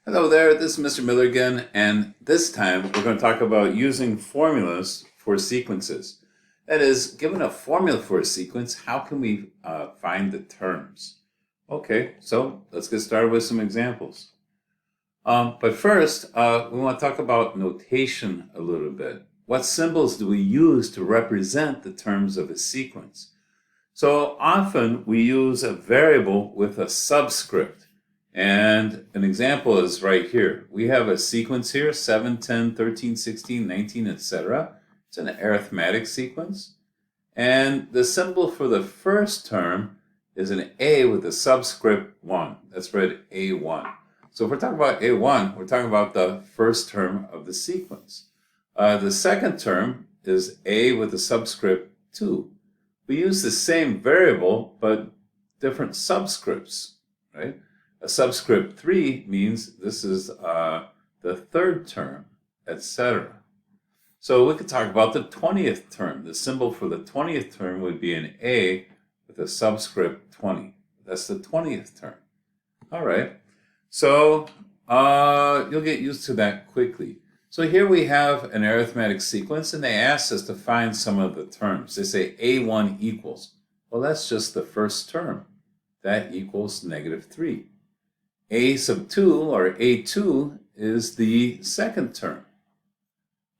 Hello there, this is Mr. Miller again, and this time we're going to talk about using formulas for sequences. That is, given a formula for a sequence, how can we find the terms? Okay, so let's get started with some examples. But first, we want to talk about notation a little bit. What symbols do we use to represent the terms of a sequence? So often we use a variable with a subscript. And an example is right here. We have a sequence here, 7, 10, 13, 16, 19, etc. It's an arithmetic sequence. And the symbol for the first term is an A with a subscript 1. That's read A1. So if we're talking about A1, we're talking about the first term of the sequence. The second term is A with a subscript 2. We use the same variable, but different subscripts, right? A subscript 3 means this is the third term, etc. So we could talk about the 20th term. The symbol for the 20th term would be an A with a subscript 20. That's the 20th term. All right. So you'll get used to that quickly. So here we have an arithmetic sequence, and they ask us to find some of the terms. They say A1 equals. Well, that's just the first term. That equals -3. A sub 2, or A2, is the second term.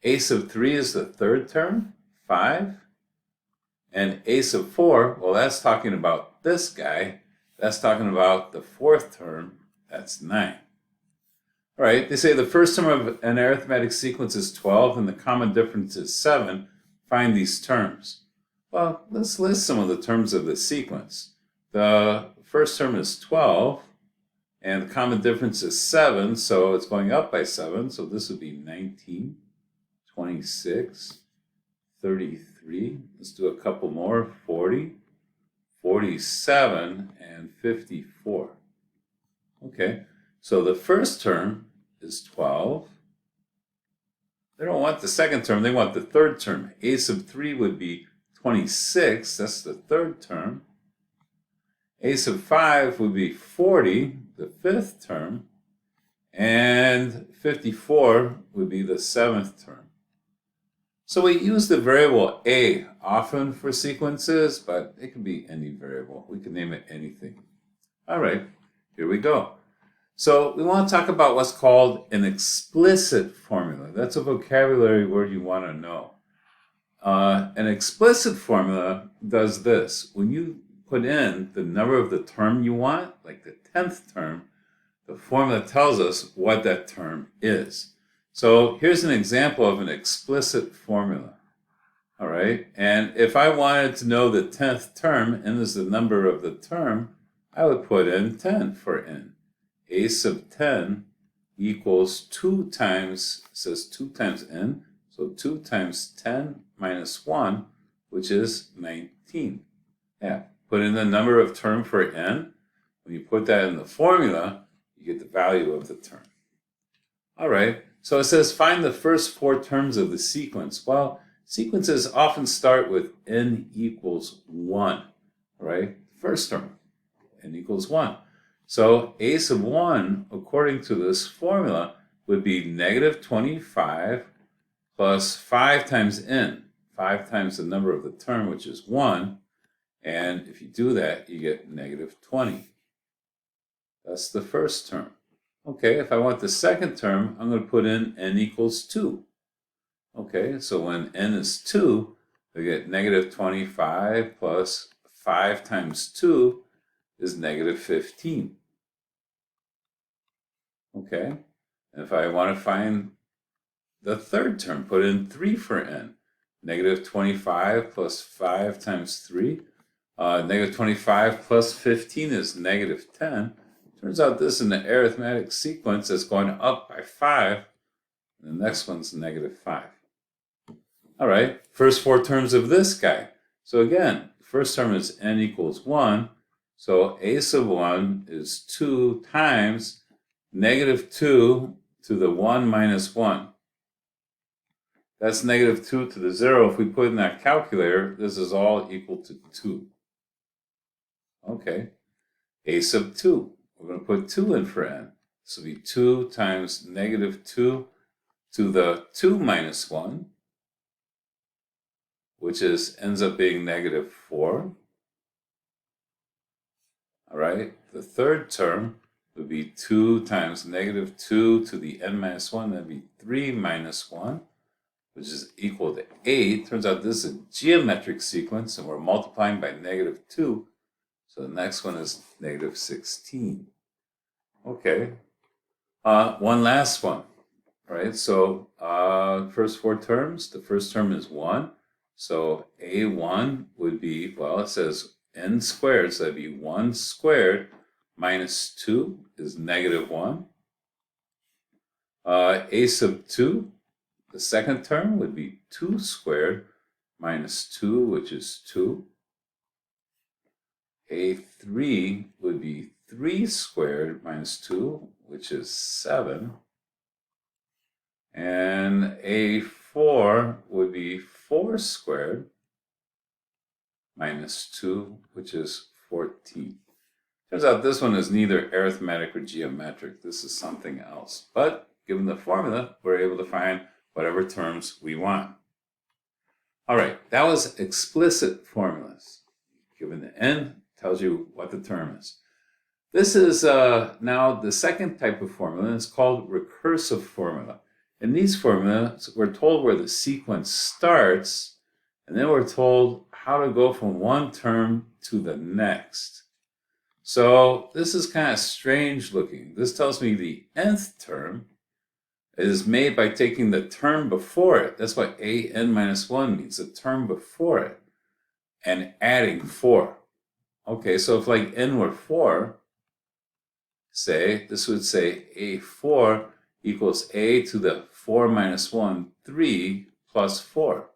A sub 3 is the third term, 5. And A sub 4, well, that's talking about this guy. That's talking about the fourth term, that's 9. All right, they say the first term of an arithmetic sequence is 12 and the common difference is 7. Find these terms. Well, let's list some of the terms of the sequence. The first term is 12. And the common difference is 7, so it's going up by 7. So this would be 19, 26, 33. Let's do a couple more. 40, 47, and 54. Okay, so the first term is 12. They don't want the second term, they want the third term. A sub 3 would be 26. That's the third term. A sub 5 would be 40, the fifth term, and 54 would be the seventh term. So we use the variable A often for sequences, but it can be any variable. We can name it anything. All right, here we go. So we want to talk about what's called an explicit formula. That's a vocabulary word you want to know. An explicit formula does this. When you put in the number of the term you want, like the 10th term, the formula tells us what that term is. So here's an example of an explicit formula. All right, and if I wanted to know the 10th term, n is the number of the term, I would put in 10 for n. A sub 10 equals 2 times, it says 2 times n, so 2 times 10 minus 1, which is 19. Yeah. Put in the number of term for n. When you put that in the formula, you get the value of the term. All right, so it says find the first 4 terms of the sequence. Well, sequences often start with n equals 1, right? First term, n equals 1. So A sub 1, according to this formula, would be -25 plus 5 times n, 5 times the number of the term, which is 1. And if you do that, you get -20. That's the first term. Okay, if I want the second term, I'm going to put in n equals 2. Okay, so when n is 2, I get -25 plus 5 times 2 is -15. Okay, and if I want to find the third term, put in 3 for n. -25 plus 5 times 3. -25 plus 15 is -10. Turns out this is an arithmetic sequence that's going up by 5. And the next one's -5. All right, first 4 terms of this guy. So again, first term is n equals 1. So A sub 1 is 2 times -2 to the 1 minus 1. That's -2 to the 0. If we put in that calculator, this is all equal to 2. Okay, A sub 2. We're going to put 2 in for n. This will be 2 times negative 2 to the 2 minus 1, which ends up being negative 4. All right, the third term would be 2 times negative 2 to the n minus 1. That would be 3 minus 1, which is equal to 8. Turns out this is a geometric sequence, and we're multiplying by negative 2. So the next one is negative 16. Okay. One last one. All right, so first four terms, the first term is 1. So a1 would be, well, it says n squared, so that'd be 1 squared minus 2 is negative 1. A sub 2, the second term would be 2 squared minus 2, which is 2. A3 would be 3 squared minus 2, which is 7. And A4 would be 4 squared minus 2, which is 14. Turns out this one is neither arithmetic or geometric. This is something else. But given the formula, we're able to find whatever terms we want. All right, that was explicit formulas. Given the n, tells you what the term is. This is now the second type of formula, and it's called recursive formula. In these formulas, we're told where the sequence starts, and then we're told how to go from one term to the next. So this is kind of strange looking. This tells me the nth term is made by taking the term before it. That's what an minus 1 means, the term before it, and adding 4. Okay, so if like n were 4, say, this would say a4 equals a to the 4 minus 1, 3 plus 4.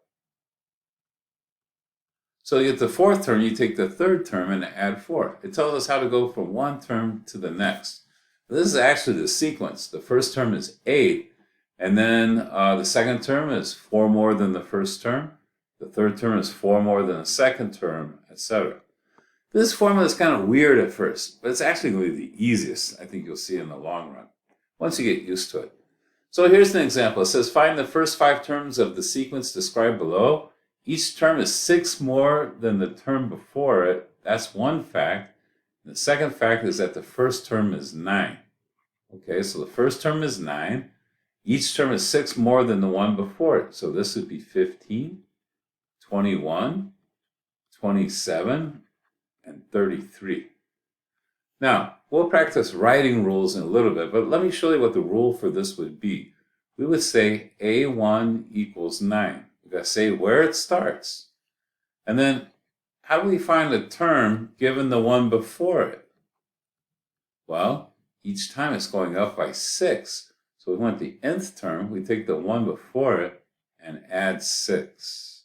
So you get the fourth term, you take the third term and add 4. It tells us how to go from one term to the next. This is actually the sequence. The first term is 8, and then the second term is 4 more than the first term. The third term is 4 more than the second term, etc. This formula is kind of weird at first, but it's actually going to be the easiest, I think you'll see in the long run, once you get used to it. So here's an example. It says, find the first 5 terms of the sequence described below. Each term is 6 more than the term before it. That's one fact. The second fact is that the first term is 9. Okay, so the first term is 9. Each term is 6 more than the one before it. So this would be 15, 21, 27, and 33. Now, we'll practice writing rules in a little bit, but let me show you what the rule for this would be. We would say A1 equals 9. We've got to say where it starts. And then, how do we find a term given the one before it? Well, each time it's going up by 6. So we want the nth term, we take the one before it and add 6.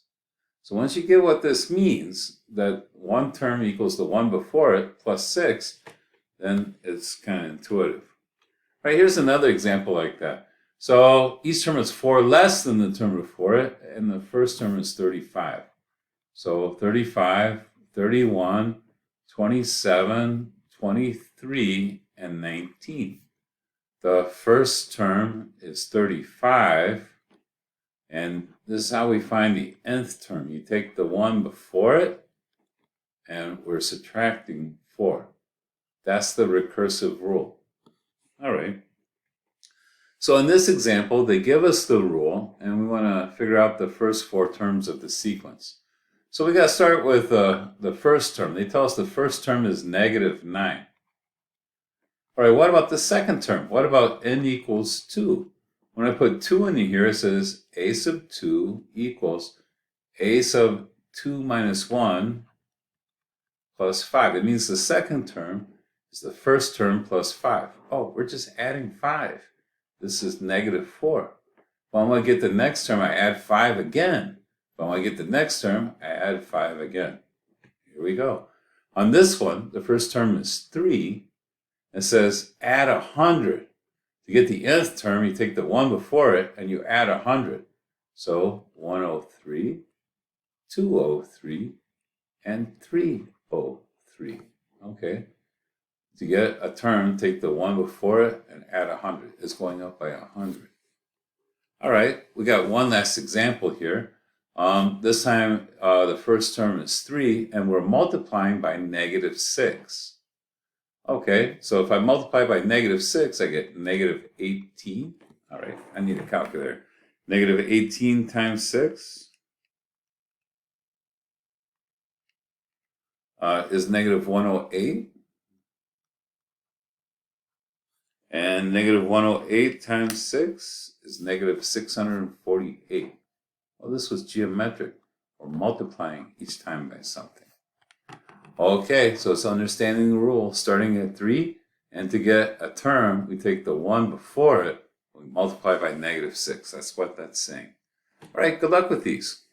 So once you get what this means, that one term equals the one before it plus 6, then it's kind of intuitive. Right, here's another example like that. So each term is 4 less than the term before it, and the first term is 35. So 35, 31, 27, 23, and 19. The first term is 35, and this is how we find the nth term. You take the one before it, and we're subtracting 4. That's the recursive rule. All right. So in this example, they give us the rule, and we want to figure out the first 4 terms of the sequence. So we got to start with the first term. They tell us the first term is negative 9. All right, what about the second term? What about n equals 2? When I put 2 in here, it says a sub 2 equals a sub 2 minus 1 plus 5. It means the second term is the first term plus 5. Oh, we're just adding 5. This is negative 4. If I want to get the next term, I add 5 again. If I want to get the next term, I add 5 again. Here we go. On this one, the first term is 3. It says add 100. To get the nth term, you take the one before it and you add 100. So 103, 203, and 303. Okay. To get a term, take the 1 before it and add 100. It's going up by 100. All right, we got one last example here. This time the first term is 3, and we're multiplying by -6. Okay, so if I multiply by -6, I get -18. All right, I need a calculator. -18 times 6 is -108. And -108 times 6 is -648. Well, this was geometric. We're multiplying each time by something. Okay, so it's understanding the rule, starting at 3, and to get a term, we take the 1 before it, we multiply by -6. That's what that's saying. All right, good luck with these.